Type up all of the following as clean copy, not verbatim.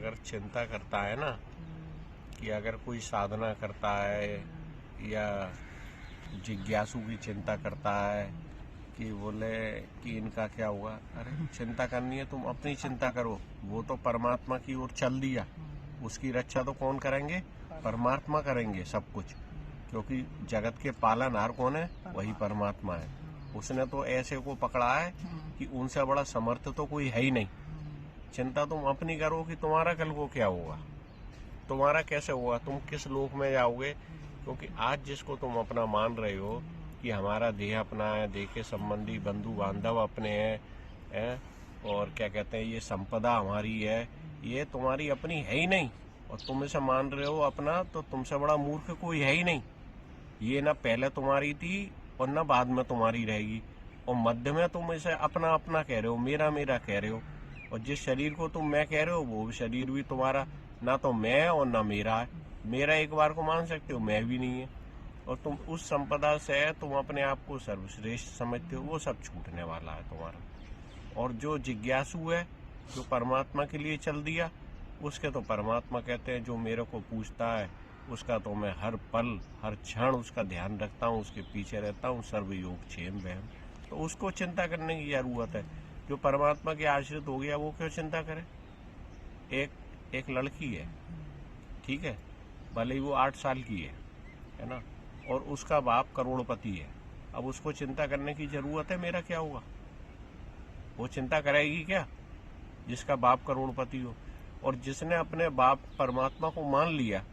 अगर चिंता करता है ना कि अगर कोई साधना करता है या जिज्ञासु की चिंता करता है कि बोले कि इनका क्या हुआ, अरे चिंता करनी है तुम अपनी चिंता करो, वो तो परमात्मा की ओर चल दिया, उसकी रक्षा तो कौन करेंगे? परमात्मा करेंगे सब कुछ, क्योंकि जगत के पालनहार कौन है? वही परमात्मा है। उसने तो ऐसे को पकड़ा है कि उनसे बड़ा समर्थ तो कोई है ही नहीं। चिंता तुम अपनी करो कि तुम्हारा कल को क्या होगा, तुम्हारा कैसे होगा, तुम किस लोक में जाओगे। क्योंकि आज जिसको तुम अपना मान रहे हो कि हमारा देह अपना है, देह के संबंधी बंधु बांधव अपने हैं, और क्या कहते हैं ये संपदा हमारी है, ये तुम्हारी अपनी है ही नहीं, और तुम इसे मान रहे हो अपना, तो तुमसे बड़ा मूर्ख कोई है ही नहीं। ये ना पहले तुम्हारी थी और ना बाद में तुम्हारी रहेगी, और मध्य में तुम इसे अपना अपना कह रहे हो, मेरा मेरा कह रहे हो। और जिस शरीर को तुम मैं कह रहे हो वो शरीर भी तुम्हारा ना तो मैं और ना मेरा है। मेरा एक बार को मान सकते हो, मैं भी नहीं है। और तुम उस संपदा से तुम अपने आप को सर्वश्रेष्ठ समझते हो, वो सब छूटने वाला है तुम्हारा। और जो जिज्ञासु है, जो परमात्मा के लिए चल दिया, उसके तो परमात्मा कहते हैं जो मेरे को पूछता है उसका तो मैं हर पल हर क्षण उसका ध्यान रखता हूँ, उसके पीछे रहता हूँ, सर्वयोग क्षेम वहम। तो उसको चिंता करने की जरूरत है। जो परमात्मा के आश्रित हो गया वो क्यों चिंता करे? एक लड़की है, ठीक है, भले ही वो 8 साल की है ना, और उसका बाप करोड़पति है। अब उसको चिंता करने की जरूरत है मेरा क्या होगा? वो चिंता करेगी क्या जिसका बाप करोड़पति हो? और जिसने अपने बाप परमात्मा को मान लिया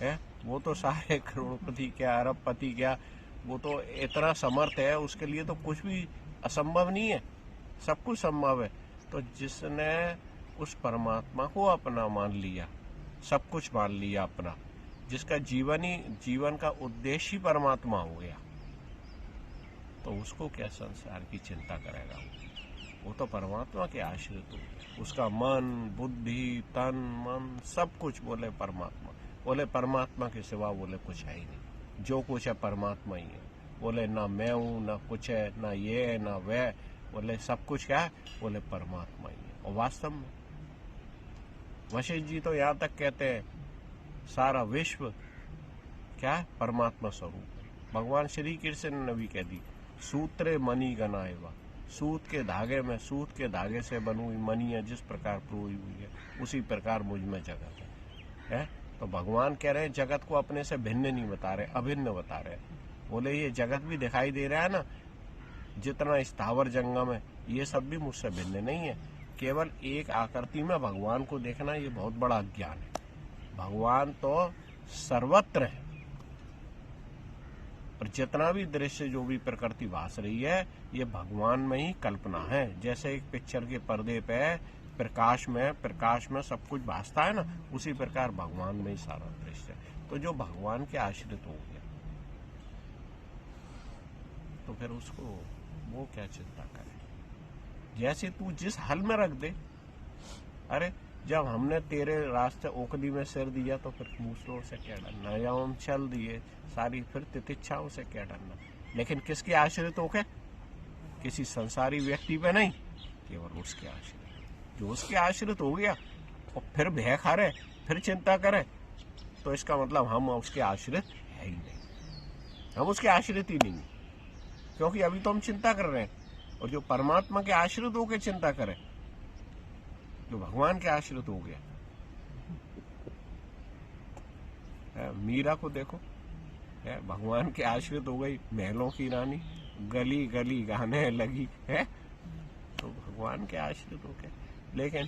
है, वो तो सारे करोड़पति क्या, अरबपति क्या, वो तो इतना समर्थ है, उसके लिए तो कुछ भी असंभव नहीं है, सब कुछ संभव है। तो जिसने उस परमात्मा को अपना मान लिया, सब कुछ मान लिया अपना, जिसका जीवन का उद्देश्य ही परमात्मा हो गया, तो उसको क्या संसार की चिंता करेगा? वो तो परमात्मा के आश्रित हो। उसका मन बुद्धि तन मन सब कुछ बोले परमात्मा, बोले परमात्मा के सिवा बोले कुछ है ही नहीं, जो कुछ है परमात्मा ही है। बोले ना मैं हूँ ना कुछ है, ना ये है ना वह, बोले सब कुछ क्या है? बोले परमात्मा ही है। और वास्तव में वशिष्ठ जी तो यहाँ तक कहते हैं सारा विश्व क्या है? परमात्मा स्वरूप। भगवान श्री कृष्ण ने भी कह दी, सूत्रे मणि गनाएवा, सूत के धागे में, सूत के धागे से बनी हुई मणि है, जिस प्रकार प्रोई हुई है उसी प्रकार मुझ में जगत है। तो भगवान कह रहे हैं जगत को अपने से भिन्न नहीं बता रहे, अभिन्न बता रहे। बोले ये जगत भी दिखाई दे रहा है ना, जितना स्थावर जंगम है, ये सब भी मुझसे भिन्न नहीं है। केवल एक आकृति में भगवान को देखना ये बहुत बड़ा ज्ञान है। भगवान तो सर्वत्र है, और जितना भी दृश्य जो भी प्रकृति भास रही है ये भगवान में ही कल्पना है। जैसे एक पिक्चर के पर्दे पे प्रकाश में सब कुछ भासता है ना, उसी प्रकार भगवान में ही सारा दृश्य है। तो जो भगवान के आश्रित हो गया तो फिर उसको वो क्या चिंता करे? जैसे तू जिस हल में रख दे। अरे जब हमने तेरे रास्ते ओखली में सिर दिया तो फिर दूसरों से क्या डरना, या हम चल दिए सारी फिर तितिक्षाओं से क्या डरना। लेकिन किसके आश्रित होके? किसी संसारी व्यक्ति पे नहीं, केवल उसके आश्रित। जो उसके आश्रित हो गया और फिर भय खा रहे, फिर चिंता करे, तो इसका मतलब हम उसके आश्रित है ही नहीं, हम उसके आश्रित ही नहीं। क्योंकि अभी तो हम चिंता कर रहे हैं, और जो परमात्मा के आश्रित होकर चिंता करे, जो भगवान के आश्रित हो गया। मीरा को देखो, भगवान के आश्रित हो गई, महलों की रानी, गली गली गाने लगी है, तो भगवान के आश्रित हो गए। लेकिन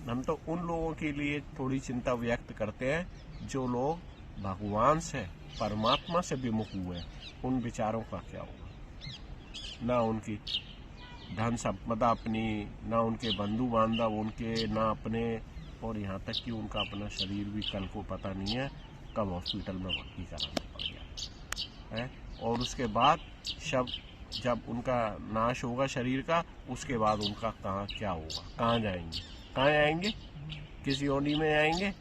हम तो उन लोगों के लिए थोड़ी चिंता व्यक्त करते हैं जो लोग भगवान से, परमात्मा से विमुख हुए हैं। उन विचारों का क्या होगा? ना उनकी धन संपदा अपनी, ना उनके बंधु बांधव उनके, ना अपने, और यहाँ तक कि उनका अपना शरीर भी कल को पता नहीं है कब हॉस्पिटल में भर्ती कराना पड़ गया है। और उसके बाद जब उनका नाश होगा शरीर का, उसके बाद उनका कहाँ क्या होगा, कहाँ जाएंगे, किस योनि में जाएंगे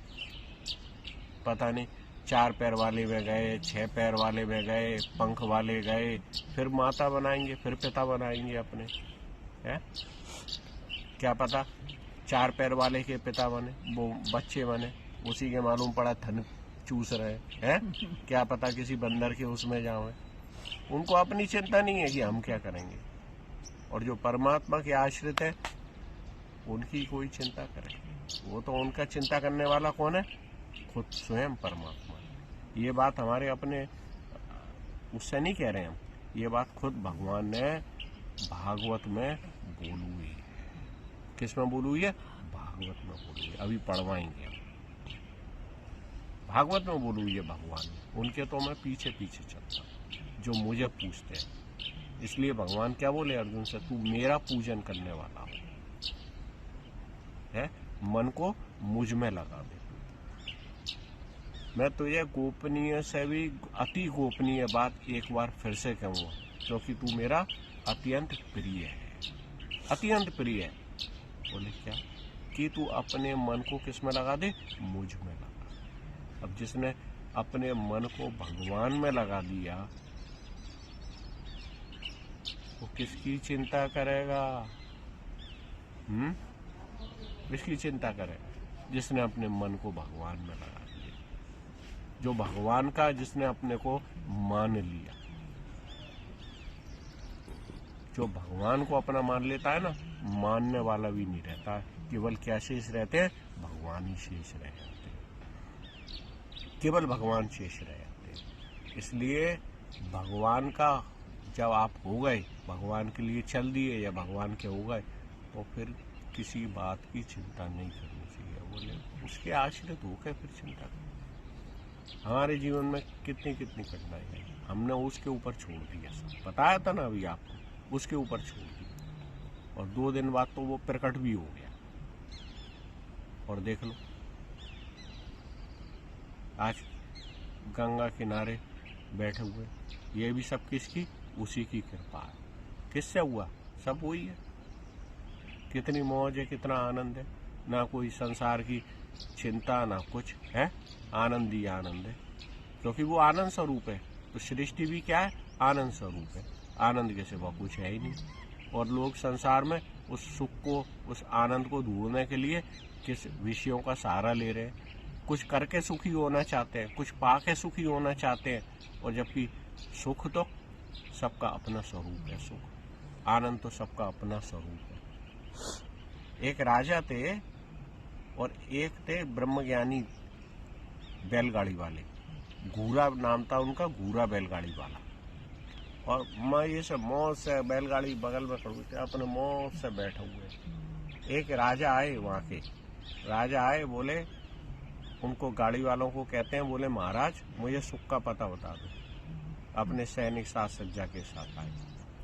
पता नहीं। 4 पैर वाले में गए, 6 पैर वाले में गए, पंख वाले गए, फिर माता बनाएंगे, फिर पिता बनाएंगे अपने, है क्या पता 4 पैर वाले के पिता बने, वो बच्चे बने, उसी के मालूम पड़ा धन चूस रहे हैं, क्या पता किसी बंदर के उसमें जाओ। उनको अपनी चिंता नहीं है कि हम क्या करेंगे। और जो परमात्मा के आश्रित है उनकी कोई चिंता करे, वो तो उनका चिंता करने वाला कौन है? खुद स्वयं परमात्मा। ये बात हमारे अपने उससे नहीं कह रहे हम, ये बात खुद भगवान ने भागवत में बोलू हुई है। किस में बोलू हुई है? भागवत में बोलू हुई है। अभी पढ़वाएंगे हम। भागवत में बोलू हुई है भगवान ने। उनके तो मैं पीछे पीछे चलता हूँ जो मुझे पूछते हैं। इसलिए भगवान क्या बोले अर्जुन से? तू मेरा पूजन करने वाला है, मन को मुझ में लगा दे। मैं तुझे गोपनीय से भी अति गोपनीय बात एक बार फिर से कहूँगा, क्योंकि तू मेरा अत्यंत प्रिय है, अत्यंत प्रिय है। बोले क्या? कि तू अपने मन को किस में लगा दे? मुझ में लगा। अब जिसने अपने मन को भगवान में लगा दिया वो किसकी चिंता करेगा? किसकी चिंता करेगा? जिसने अपने मन को भगवान में लगा दिया, जो भगवान का जिसने अपने को मान लिया। जो भगवान को अपना मान लेता है ना, मानने वाला भी नहीं रहता, केवल क्या शेष रहते हैं? भगवान ही शेष रह जाते हैं, केवल भगवान शेष रह जाते हैं। इसलिए भगवान का जब आप हो गए, भगवान के लिए चल दिए या भगवान के हो गए, तो फिर किसी बात की चिंता नहीं करनी चाहिए। बोले उसके आश्रित होकर फिर चिंता करें। हमारे जीवन में कितनी कितनी कठिनाई है, हमने उसके ऊपर छोड़ दिया। सब बताया था ना अभी आपको, उसके ऊपर छोड़ दिया, और 2 दिन बाद तो वो प्रकट भी हो गया। और देख लो आज गंगा किनारे बैठे हुए, ये भी सब किसकी? उसी की कृपा है। किससे हुआ? सब वही है। कितनी मौज है, कितना आनंद है, ना कोई संसार की चिंता ना कुछ है, आनंद ही आनंद है, क्योंकि वो आनंद स्वरूप है। तो सृष्टि भी क्या है? आनंद स्वरूप है। आनंद के सिवा कुछ है ही नहीं। और लोग संसार में उस सुख को, उस आनंद को ढूंढने के लिए किस विषयों का सहारा ले रहे हैं। कुछ करके सुखी होना चाहते हैं, कुछ पाके सुखी होना चाहते हैं, और जबकि सुख तो सबका अपना स्वरूप है। सुख आनंद तो सबका अपना स्वरूप है। एक राजा थे और एक थे ब्रह्मज्ञानी बैलगाड़ी वाले, घूरा नाम था उनका, घूरा बैलगाड़ी वाला। और मैं ये सब मौज से बैलगाड़ी बगल में खड़े थे, अपने मौज से बैठे हुए। एक राजा आए, वहाँ के राजा आए, बोले उनको गाड़ी वालों को कहते हैं, बोले महाराज मुझे सुख का पता बता दो। अपने सैनिक साथ सज्जा के साथ आए।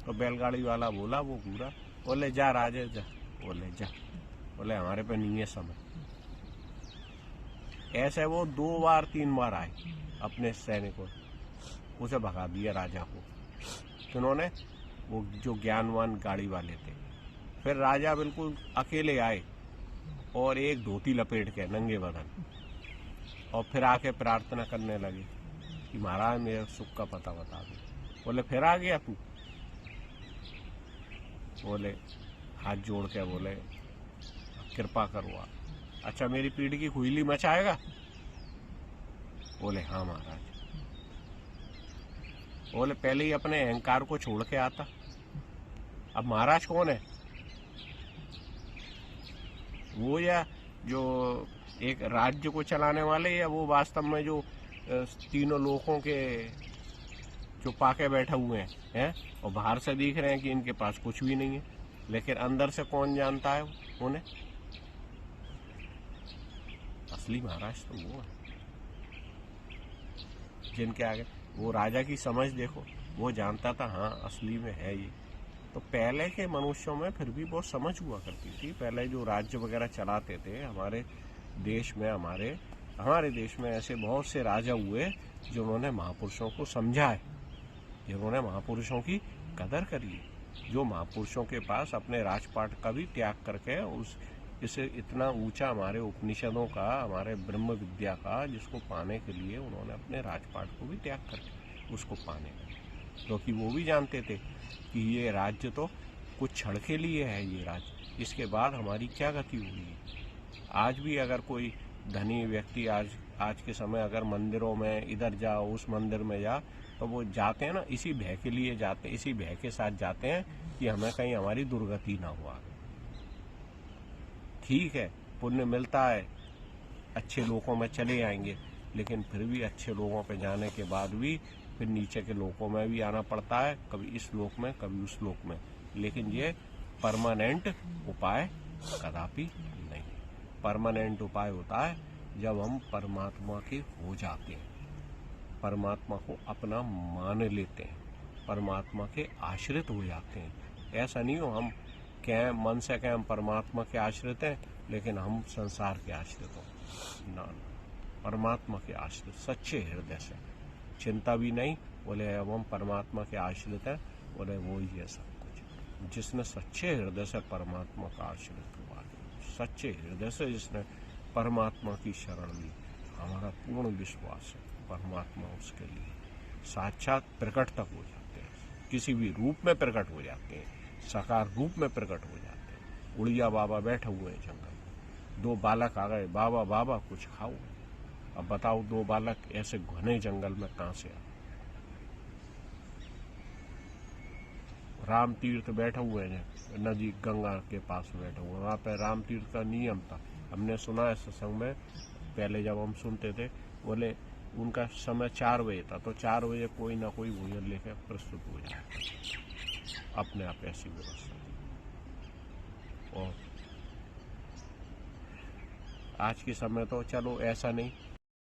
तो बैलगाड़ी वाला बोला, वो घूरा, बोले जा राजा जा। बोले जा। बोले हमारे पे नहीं है समय। ऐसे वो 2 बार 3 बार आए अपने सैनिकों, उसे भगा दिया राजा को। उन्होंने वो जो ज्ञानवान गाड़ी वाले थे। फिर राजा बिल्कुल अकेले आए और एक धोती लपेट के नंगे बदन, और फिर आके प्रार्थना करने लगे कि महाराज मेरे सुख का पता बता दो। बोले फिर आ गया तू? बोले हाथ जोड़ के बोले कृपा करो आप। अच्छा मेरी पीठ की खुजली मचाएगा? बोले हाँ महाराज। बोले पहले ही अपने अहंकार को छोड़ के आता। अब महाराज कौन है? वो या जो एक राज्य को चलाने वाले, या वो वास्तव में जो तीनों लोगों के जो पाके बैठे हुए हैं, और बाहर से दिख रहे हैं कि इनके पास कुछ भी नहीं है, लेकिन अंदर से कौन जानता है उन्हें? असली महाराज तो वो है जिनके आगे वो राजा की समझ देखो, वो जानता था हाँ असली में है ये। तो पहले के मनुष्यों में फिर भी बहुत समझ हुआ करती थी। पहले जो राज्य वगैरह चलाते थे हमारे देश में, हमारे देश में ऐसे बहुत से राजा हुए जिन्होंने महापुरुषों को समझा है, जिन्होंने महापुरुषों की कदर करी है, जो महापुरुषों के पास अपने राजपाट का भी त्याग करके इसे इतना ऊंचा हमारे उपनिषदों का, हमारे ब्रह्म विद्या का, जिसको पाने के लिए उन्होंने अपने राजपाट को भी त्याग करके उसको पाने का, क्योंकि वो भी जानते थे कि ये राज्य तो कुछ क्षण के लिए है। ये राज्य इसके बाद हमारी क्या गति हुई। आज भी अगर कोई धनी व्यक्ति आज के समय अगर मंदिरों में इधर जाओ उस मंदिर में जा, तो वो जाते हैं ना, इसी भय के लिए जाते हैं, इसी भय के साथ जाते हैं कि हमें कहीं हमारी दुर्गति ना हुआ। ठीक है, पुण्य मिलता है, अच्छे लोगों में चले आएंगे, लेकिन फिर भी अच्छे लोगों पे जाने के बाद भी फिर नीचे के लोगों में भी आना पड़ता है, कभी इस लोक में कभी उस लोक में। लेकिन ये परमानेंट उपाय कदापि नहीं। परमानेंट उपाय होता है जब हम परमात्मा के हो जाते हैं, परमात्मा को अपना मान लेते हैं, परमात्मा के आश्रित हो जाते हैं। ऐसा नहीं हो हम कहें मन से कहें हम परमात्मा के आश्रित हैं, लेकिन हम संसार के आश्रित हो ना, परमात्मा के आश्रित सच्चे हृदय से, चिंता भी नहीं। बोले अब हम परमात्मा के आश्रित हैं, बोले वो ही है सब कुछ। जिसने सच्चे हृदय से परमात्मा का आश्रित हुआ, सच्चे हृदय से जिसने परमात्मा की शरण ली, हमारा पूर्ण विश्वास है परमात्मा उसके लिए साक्षात प्रकट तक हो जाते हैं, किसी भी रूप में प्रकट हो जाते हैं, साकार रूप में प्रकट हो जाते हैं। उड़िया बाबा बैठे हुए हैं जंगल में, 2 बालक आ गए, बाबा बाबा कुछ खाओ। अब बताओ 2 बालक ऐसे घने जंगल में कहां से आए। राम तीर्थ बैठे हुए हैं नदी गंगा के पास बैठे हुए, वहां पे राम तीर्थ का नियम था, हमने सुना है सत्संग में, पहले जब हम सुनते थे, बोले उनका समय 4 बजे था, तो 4 बजे कोई ना कोई भोजन लेकर प्रस्तुत हो जाता, अपने आप ऐसी व्यवस्था। और आज के समय तो चलो ऐसा नहीं,